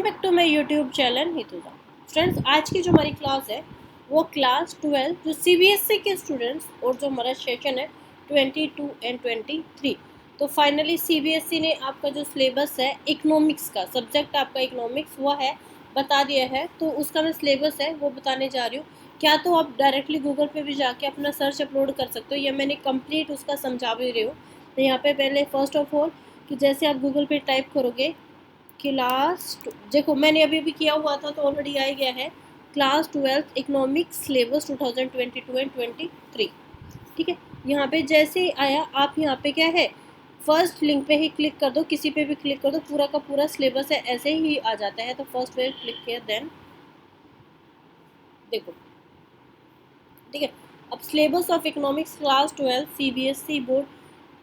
Back to my YouTube channel Hituja. Friends, आज की जो हमारी क्लास है वो क्लास 12 जो सीबीएसई के स्टूडेंट्स और जो हमारा सेशन है 22 एंड 23। तो फाइनली सीबीएसई ने आपका जो सिलेबस है इकोनॉमिक्स का सब्जेक्ट आपका इकोनॉमिक्स हुआ है बता दिया है। तो उसका मैं सिलेबस है वो बताने जा रही हूँ। क्या तो आप डायरेक्टली गूगल पे भी जाके अपना सर्च अपलोड कर सकते हो या मैंने कंप्लीट उसका समझा भी रही हूँ। तो यहाँ पे पहले फर्स्ट ऑफ ऑल कि जैसे आप गूगल पे टाइप करोगे क्लास देखो मैंने अभी भी किया हुआ था तो ऑलरेडी आ गया है क्लास 12 इकोनॉमिक्स सिलेबस 2022 एंड 23। ठीक है, यहाँ पे जैसे ही आया आप यहाँ पे क्या है फर्स्ट लिंक पे ही क्लिक कर दो, किसी पे भी क्लिक कर दो, पूरा का पूरा सिलेबस है ऐसे ही आ जाता है। तो फर्स्ट पे क्लिक किया देन देखो, ठीक है। अब syllabus of economics class 12 CBSE board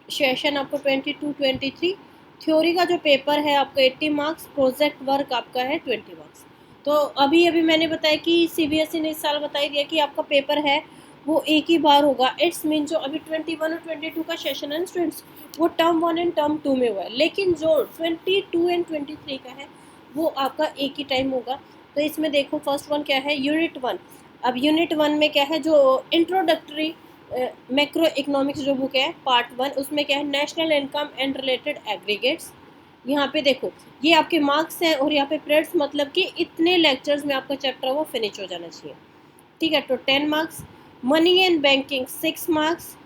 session आपको 22-23। थ्योरी का जो पेपर है आपका 80 मार्क्स, प्रोजेक्ट वर्क आपका है 20 मार्क्स। तो अभी अभी मैंने बताया कि सीबीएसई ने इस साल बता ही दिया कि आपका पेपर है वो एक ही बार होगा। इट्स मीन जो अभी 21 और 22 का सेशन है स्टूडेंट्स वो टर्म 1 एंड टर्म 2 में हुआ है, लेकिन जो 22 एंड 23 का है वो आपका एक ही टाइम होगा। तो इसमें देखो फर्स्ट वन क्या है, यूनिट 1। अब यूनिट 1 में क्या है, जो इंट्रोडक्टरी मैक्रो इकोनॉमिक्स जो बुक है पार्ट 1 उसमें क्या है, national income and related aggregates. यहाँ पे देखो ये आपके मार्क्स हैं और यहाँ पे पीरियड्स मतलब कि इतने लेक्चर्स में आपका चैप्टर वो फिनिश हो जाना चाहिए। ठीक है, तो 10 marks. Money and banking 6 marks.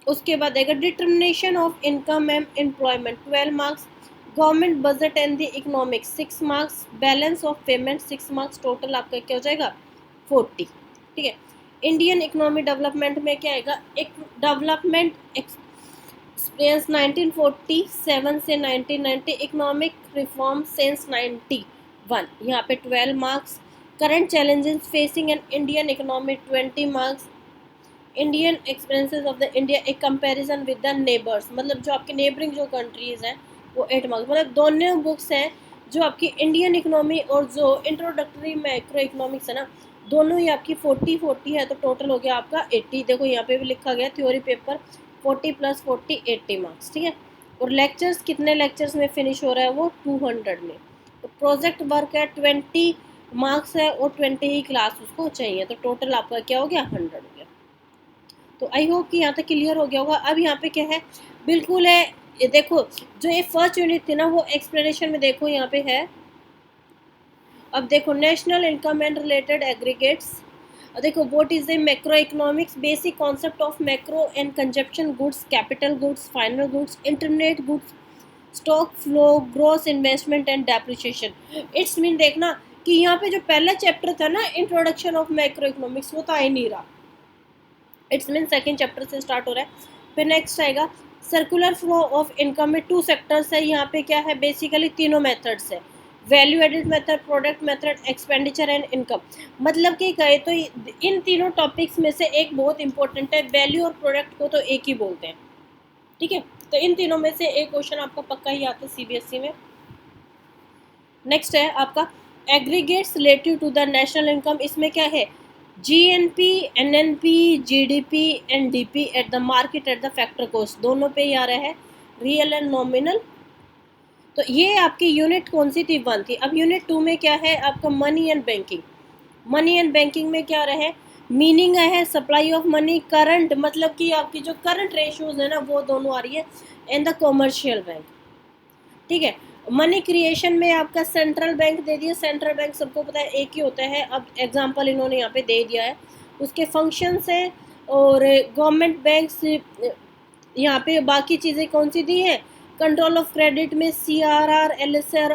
उसके बाद आएगा determination of income and employment 12 marks. Government budget and the economics 6 marks. Balance of payment 6 marks. Total आपका क्या हो जाएगा 40। ठीक है, इंडियन इकोनॉमी डेवलपमेंट में क्या आएगा, एक डेवलपमेंट एक्सपीरियंस 1947 से 1990, इकोनॉमिक रिफॉर्म सिंस 91, यहाँ पे 12 marks. Current challenges facing an Indian economy 20 marks. Indian experiences of the India A comparison with the neighbours, मतलब जो आपके नेबरिंग जो कंट्रीज हैं वो 8 मार्क्स। मतलब दोनों बुक्स हैं जो आपकी इंडियन इकोनॉमी और जो इंट्रोडक्टरी मैक्रो इकोनॉमिक्स है ना, दोनों ही आपकी 40 है। तो टोटल हो गया आपका 80। देखो यहाँ पे भी लिखा गया थ्योरी पेपर 40 + 40 80 मार्क्स। ठीक है, और लेक्चर्स कितने लेक्चर्स में फिनिश हो रहा है वो 200 में। तो प्रोजेक्ट वर्क है 20 मार्क्स है और 20 ही क्लास उसको चाहिए। तो टोटल आपका क्या हो गया 100 हो गया। तो आई होप कि यहाँ तक क्लियर हो गया होगा। अब यहाँ पे क्या है, बिल्कुल है ये देखो, जो ये फर्स्ट यूनिट थी ना वो एक्सप्लेनेशन में देखो यहाँ पे है। अब देखो national income and related aggregates, देखो what is the macro economics, basic concept of macro and consumption goods, capital goods, final goods, internet goods, stock flow, gross investment and depreciation. It's mean देखना कि यहाँ पे जो पहला chapter था ना introduction of macro economics वो तो आ ही नहीं रहा। इट्स मीन सेकेंड चैप्टर से स्टार्ट हो रहा है। फिर नेक्स्ट आएगा सर्कुलर फ्लो ऑफ इनकम में 2 सेक्टर्स है। यहाँ पे क्या है, बेसिकली तीनों मेथड्स है, value added method, product method, expenditure and income. मतलब कि कहे तो इन तीनों टॉपिक्स में से एक बहुत इंपॉर्टेंट है, वैल्यू और प्रोडक्ट को तो एक ही बोलते हैं। ठीक है, तो इन तीनों में से एक क्वेश्चन आपका पक्का ही आता है सीबीएसई में। नेक्स्ट है आपका aggregates relative to the national income. इसमें क्या है, GNP, NNP, GDP and DP at the market at the factor cost, दोनों पे ही आ रहा है, रियल एंड नॉमिनल। तो ये आपकी यूनिट कौन सी थी, 1 थी। अब यूनिट 2 में क्या है आपका money and banking. Money and banking में क्या रहा है, मीनिंग है सप्लाई ऑफ मनी, करंट मतलब कि आपकी जो करंट रेशियोज है ना वो दोनों आ रही है, एंड द कॉमर्शियल बैंक। ठीक है, मनी क्रिएशन में आपका सेंट्रल बैंक दे दिया, सेंट्रल बैंक सबको पता है एक ही होता है। अब एग्जांपल इन्होंने यहाँ पे दे दिया है, उसके फंक्शंस हैं। और गवर्नमेंट बैंक्स यहाँ पे बाकी चीज़ें कौन सी दी हैं, कंट्रोल ऑफ क्रेडिट में CRR, LSR,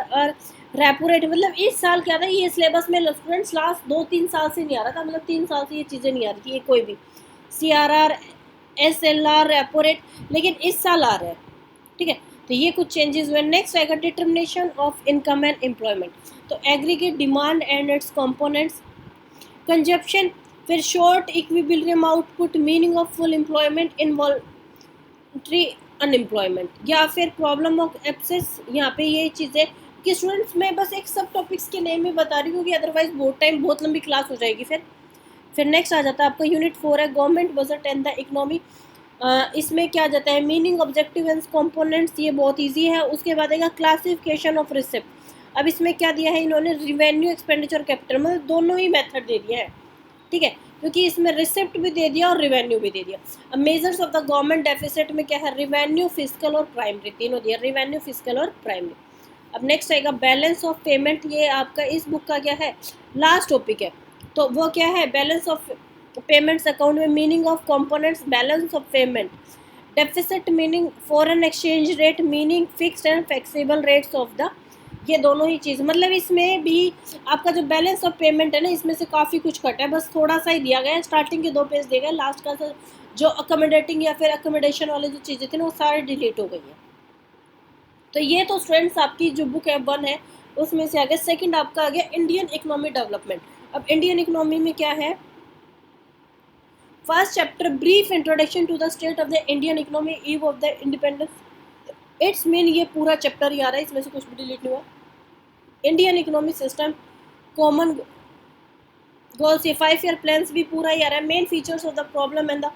रेपो रेट। मतलब इस साल क्या था, ये सिलेबस में स्टूडेंट्स लास्ट 2-3 साल से नहीं आ रहा था, मतलब 3 साल से ये चीज़ें नहीं आ रही थी ये कोई भी, CRR, SLR, रेपो रेट, लेकिन इस साल आ रहा है। ठीक है, तो ये कुछ चेंजेस हुए। नेक्स्ट आएगा determination of income and employment. तो aggregate demand and its components, consumption, फिर short equilibrium output, meaning of full employment, involuntary unemployment, या फिर प्रॉब्लम ऑफ एब्सेस। यहाँ पे ये चीज़ें कि स्टूडेंट्स मैं बस एक सब टॉपिक्स के नेम में बता रही हूँ क्योंकि अदरवाइज बहुत लंबी क्लास हो जाएगी। फिर नेक्स्ट आ जाता है आपका यूनिट 4 है government budget and the economy. इसमें क्या जाता है, मीनिंग, ऑब्जेक्टिव एंड कंपोनेंट्स, ये बहुत इजी है। उसके बाद आएगा क्लासिफिकेशन ऑफ रिसिप्ट। अब इसमें क्या दिया है इन्होंने, रिवेन्यू एक्सपेंडिचर कैपिटल, मतलब दोनों ही मेथड दे दिया है, ठीक है, क्योंकि इसमें रिसिप्ट भी दे दिया और रिवेन्यू भी दे दिया। अब measures of the government deficit में क्या है, रिवेन्यू, फिजिकल और प्राइमरी, तीनों दिया, रिवेन्यू, फिजिकल और प्राइमरी। अब नेक्स्ट आएगा बैलेंस ऑफ पेमेंट, ये आपका इस बुक का क्या है, लास्ट टॉपिक है, तो वो क्या है, बैलेंस ऑफ पेमेंट्स अकाउंट में meaning of components, balance of payment, deficit meaning foreign exchange rate, meaning fixed and flexible rates of the, ये दोनों ही चीज़, मतलब इसमें भी आपका जो बैलेंस ऑफ पेमेंट है ना, इसमें से काफ़ी कुछ कटा है, बस थोड़ा सा ही दिया गया है, स्टार्टिंग के 2 पेज दिए गए, लास्ट का जो अकोमोडेटिंग या फिर अकोमोडेशन वाली जो चीज़ें थी ना वो सारी डिलीट हो गई है। तो ये तो स्टूडेंट्स आपकी जो बुक है 1 है उसमें से आ गया। सेकंड आपका आ गया इंडियन इकोनॉमी डेवलपमेंट। अब इंडियन इकोनॉमी में क्या है, first chapter brief introduction to the state of the Indian economy eve of the independence, it's mean, ये पूरा चैप्टर ही आ रहा है, इसमें से कुछ भी डिलीट नहीं हुआ। Indian economic system, common goals, ये 5 ईयर प्लान्स भी पूरा ही आ रहा है। Main features of the problem and the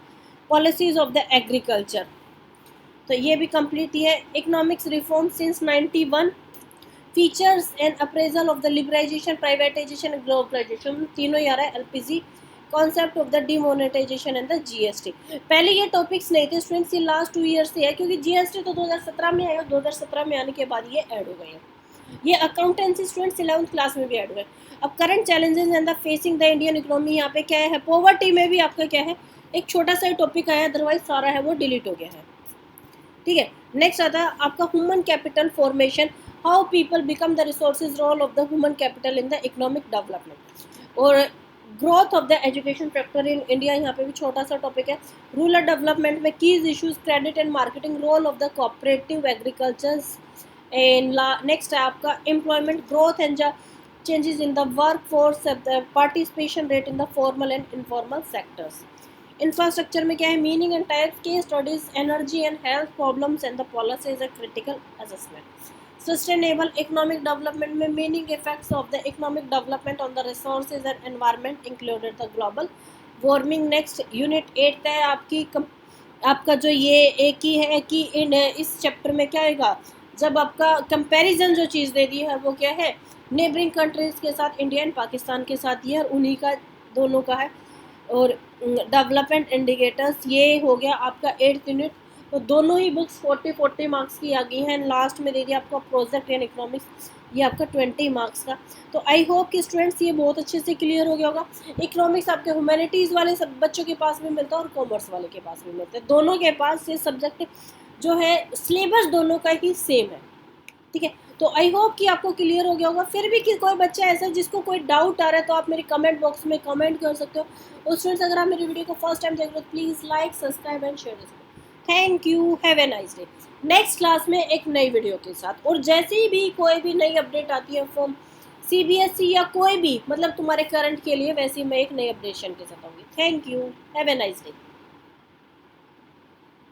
policies of the agriculture, तो ये भी कंप्लीट ही है। Economics reform since 91, features and appraisal of the liberalization, privatization and globalization, तीनों ही आ रहा है। LPG, concept of the demonetization and the GST. पहले ये टॉपिक्स नहीं थे स्टूडेंट्स, ये लास्ट 2 ईयर से है, क्योंकि जीएसटी तो 2017 में आया, 2017 में आने के बाद ये ऐड हो गए हैं। ये अकाउंटेंसी स्टूडेंट्स 11th क्लास में भी ऐड हो गए। अब current challenges and the facing the Indian economy, यहाँ पे क्या है, पॉवर्टी में भी आपका क्या है, एक छोटा सा टॉपिक आया, अदरवाइज सारा है वो डिलीट हो गया है, ठीक है। नेक्स्ट आता है आपका human capital formation, how people become the resources, role of the human capital in the economic development, और growth of the education factor in India, यहाँ पे भी छोटा सा टॉपिक है। रूरल डेवलपमेंट में keys issues, credit and marketing, role of the cooperative agriculture and next है आपका employment growth and changes in the work force, participation rate in the formal and informal sectors. Infrastructure में क्या है, meaning and types, case studies, energy and health problems and the policies and critical assessment. Sustainable economic development में meaning, effects of the economic development on the resources and environment included the global warming. Next unit 8 है आपकी आपका जो ये एक ही है कि इस चैप्टर में क्या आएगा, जब आपका कंपैरिजन जो चीज़ दे दी है वो क्या है, नेबरिंग कंट्रीज़ के साथ, इंडिया एंड पाकिस्तान के साथ, ये उन्हीं का दोनों का है। और डेवलपमेंट इंडिकेटर्स, ये हो गया आपका 8th यूनिट। तो दोनों ही बुक्स 40 मार्क्स की आ गई हैं। लास्ट में दे दिया आपका प्रोजेक्ट एंड इकोनॉमिक्स, ये आपका 20 मार्क्स का। तो आई होप कि स्टूडेंट्स ये बहुत अच्छे से क्लियर हो गया होगा। इकोनॉमिक्स आपके ह्यूमैनिटीज़ वाले सब बच्चों के पास भी मिलता है और कॉमर्स वाले के पास भी मिलता है, दोनों के पास ये सब्जेक्ट जो है सिलेबस दोनों का ही सेम है, ठीक है। तो आई होप कि आपको क्लियर हो गया होगा। फिर भी कि कोई बच्चा ऐसा जिसको कोई डाउट आ रहा है तो आप मेरे कमेंट बॉक्स में कमेंट कर सकते हो। और स्टूडेंट्स अगर आप मेरी वीडियो को फर्स्ट टाइम देख रहे हो please like, subscribe and share this. Thank you, have a nice day. Next class में एक नई वीडियो के साथ, और जैसे भी कोई भी नई अपडेट आती है फ्रॉम CBSE या कोई भी, मतलब तुम्हारे करंट के लिए, वैसे ही मैं एक नई अपडेशन के साथ आऊँगी। Thank you, have a nice day.